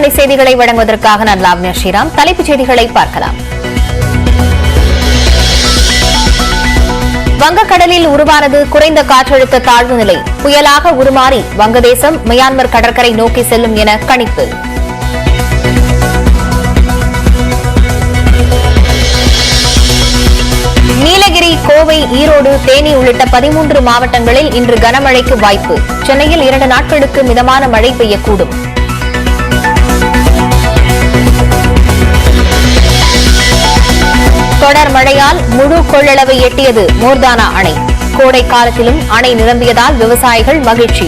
மணி செய்திகளை வழங்குவதற்காக நான் லாவண்யா ஸ்ரீராம். தலைப்புச் செய்திகளை பார்க்கலாம். வங்கக்கடலில் உருவானது குறைந்த காற்றழுத்த தாழ்வு நிலை. புயலாக உருமாறி வங்கதேசம் மியான்மர் கடற்கரை நோக்கி செல்லும் என கணிப்பு. நீலகிரி, கோவை, ஈரோடு, தேனி உள்ளிட்ட 13 மாவட்டங்களில் இன்று கனமழைக்கு வாய்ப்பு. சென்னையில் 2 நாட்களுக்கு மிதமான மழை பெய்யக்கூடும். தொடர் மழையால் முழு கொள்ளளவை எட்டியது மோர்தானா அணை. கோடை காலத்திலும் அணை நிரம்பியதால் விவசாயிகள் மகிழ்ச்சி.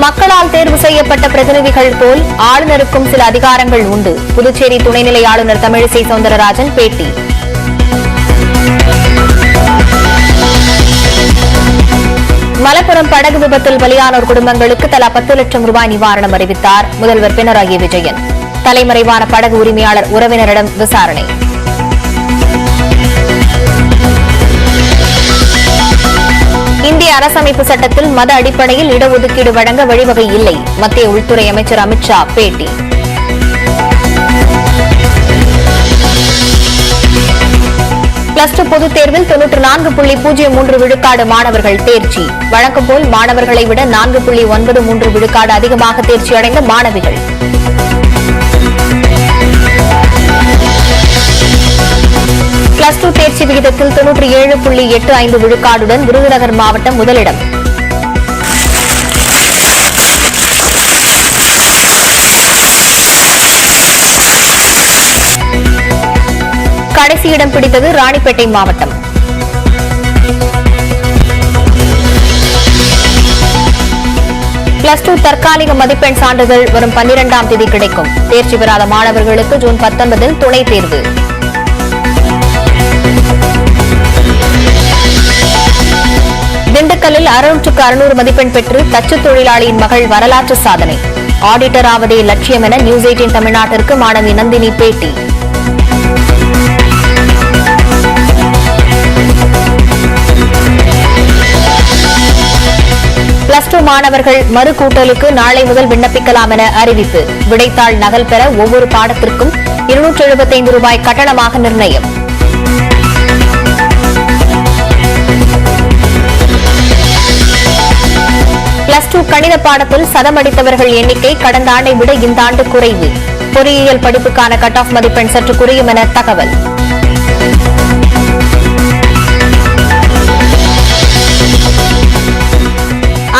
மக்களால் தேர்வு செய்யப்பட்ட பிரதிநிதிகள் போல் ஆளுநருக்கும் சில அதிகாரங்கள் உண்டு. புதுச்சேரி துணைநிலை ஆளுநர் தமிழிசை சவுந்தரராஜன் பேட்டி. மலப்புரம் படகு விபத்தில் பலியானோர் குடும்பங்களுக்கு தலா 10 லட்சம் ரூபாய் நிவாரணம் அறிவித்தார் முதல்வர் பினராயி விஜயன். தலைமறைவான படகு உரிமையாளர் உறவினரிடம் விசாரணை. இந்திய அரசமைப்பு சட்டத்தில் மத அடிப்படையில் இடஒதுக்கீடு வழங்க வழிவகை இல்லை. மத்திய உள்துறை அமைச்சர் அமித் ஷா பேட்டி. +2 பொதுத் தேர்வில் 94.03 விழுக்காடு மாணவர்கள் தேர்ச்சி. வழக்கம் போல் மாணவர்களை விட 4.93 விழுக்காடு அதிகமாக தேர்ச்சி அடைந்த மாணவிகள். +2 தேர்ச்சி விகிதத்தில் 97.85 விழுக்காடுடன் விருதுநகர் மாவட்டம் முதலிடம். கடைசி இடம் பிடித்தது ராணிப்பேட்டை மாவட்டம். +2 தற்காலிக மதிப்பெண் சான்றிதழ் வரும் 12ஆம் தேதி கிடைக்கும். தேர்ச்சி பெறாத மாணவர்களுக்கு ஜூன் 19 துணை தேர்வு. திண்டுக்கல்லில் 600 மதிப்பெண் பெற்று தச்சு தொழிலாளியின் மகள் வரலாற்று சாதனை. ஆடிட்டர் ஆவதே லட்சியம் என நியூஸ் 18 தமிழ்நாட்டிற்கு மாணவி நந்தினி பேட்டி. +2 மாணவர்கள் மறு கூட்டலுக்கு நாளை முதல் விண்ணப்பிக்கலாம் என அறிவிப்பு. விடைத்தாள் நகல் பெற ஒவ்வொரு பாடத்திற்கும் 275 ரூபாய் கட்டணமாக நிர்ணயம். +2 கணித பாடத்தில் சதமடித்தவர்கள் எண்ணிக்கை கடந்த ஆண்டை விட இந்த ஆண்டு குறைவு. பொறியியல் படிப்புக்கான கட் ஆஃப் மதிப்பெண் சற்று குறையும் என தகவல்.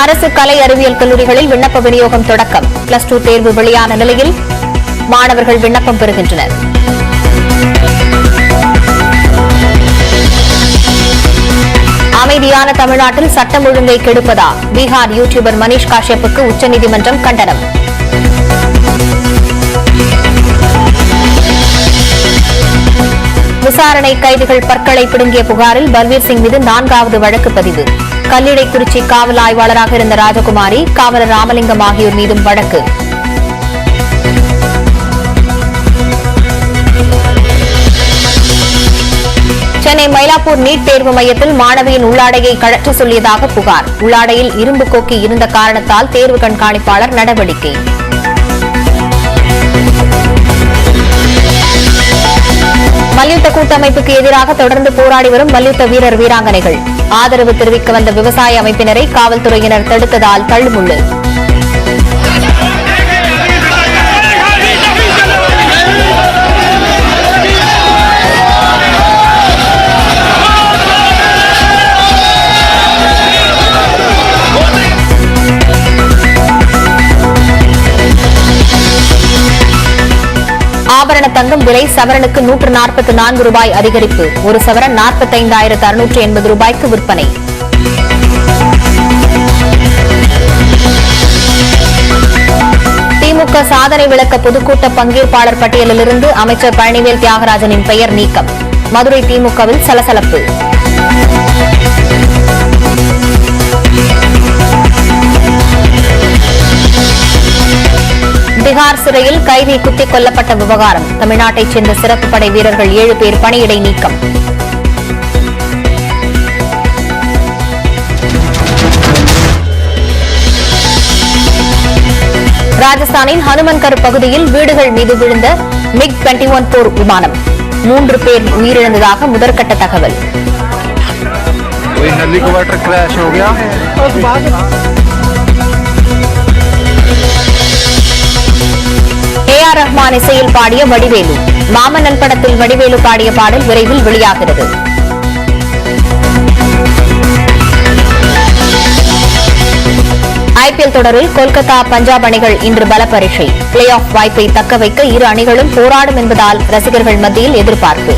அரசு கலை அறிவியல் கல்லூரிகளில் விண்ணப்ப விநியோகம் தொடக்கம். +2 தேர்வு வெளியான நிலையில் மாணவர்கள் விண்ணப்பம் பெறுகின்றனர். அமைதியான தமிழ்நாட்டில் சட்டம் ஒழுங்கை கெடுப்பதா? பீகார் யூடியூபர் மனிஷ் காஷ்யப்புக்கு உச்சநீதிமன்றம் கண்டனம். விசாரணை கைதிகள் பற்களை பிடுங்கிய புகாரில் பல்வீர் சிங் மீது 4வது வழக்கு பதிவு. கல்லிடைக்குறிச்சி காவல் ஆய்வாளராக இருந்த ராஜகுமாரி, காவலர் ராமலிங்கம் ஆகியோர் மீதும் வழக்கு. சென்னை மயிலாப்பூர் நீட் தேர்வு மையத்தில் மாணவியின் உள்ளாடையை கழற்ற சொல்லியதாக புகார். உள்ளாடையில் இரும்பு கொக்கி இருந்த காரணத்தால் தேர்வு கண்காணிப்பாளர் நடவடிக்கை. மல்யுத்த கூட்டமைப்புக்கு எதிராக தொடர்ந்து போராடி வரும் மல்யுத்த வீரர் வீராங்கனைகள். ஆதரவு தெரிவிக்க வந்த விவசாய அமைப்பினரை காவல்துறையினர் தடுத்ததால் தள்ளுமுள்ளு. ஆபரண தங்கம் விலை சவரனுக்கு 144 ரூபாய் அதிகரிப்பு. ஒரு சவரன் 45,680 ரூபாய்க்கு விற்பனை. திமுக சாதனை விளக்க பொதுக்கூட்ட பங்கேற்பாளர் பட்டியலிலிருந்து அமைச்சர் பழனிவேல் தியாகராஜனின் பெயர் நீக்கம். மதுரை திமுகவில் சலசலப்பு. பீகார் சிறையில் கைதி குத்திக் கொல்லப்பட்ட விவகாரம். தமிழ்நாட்டைச் சேர்ந்த சிறப்பு படை வீரர்கள் 7 பேர் பணியிடை நீக்கம். ராஜஸ்தானின் ஹனுமன்கர் பகுதியில் வீடுகள் மீது விழுந்த MiG-21 போர் விமானம் 3 பேர் உயிரிழந்ததாக முதற்கட்ட தகவல். हेलीकॉप्टर क्रैश हो गया. AR ரஹ்மான் இசையில் பாடிய வடிவேலு. மாமன்னன் படத்தில் வடிவேலு பாடிய பாடல் விரைவில் வெளியாகிறது. IPL தொடரில் கொல்கத்தா பஞ்சாப் அணிகள் இன்று பல பரீட்சை. பிளே ஆஃப் வாய்ப்பை தக்கவைக்க இரு அணிகளும் போராடும் என்பதால் ரசிகர்கள் மத்தியில் எதிர்பார்ப்பு.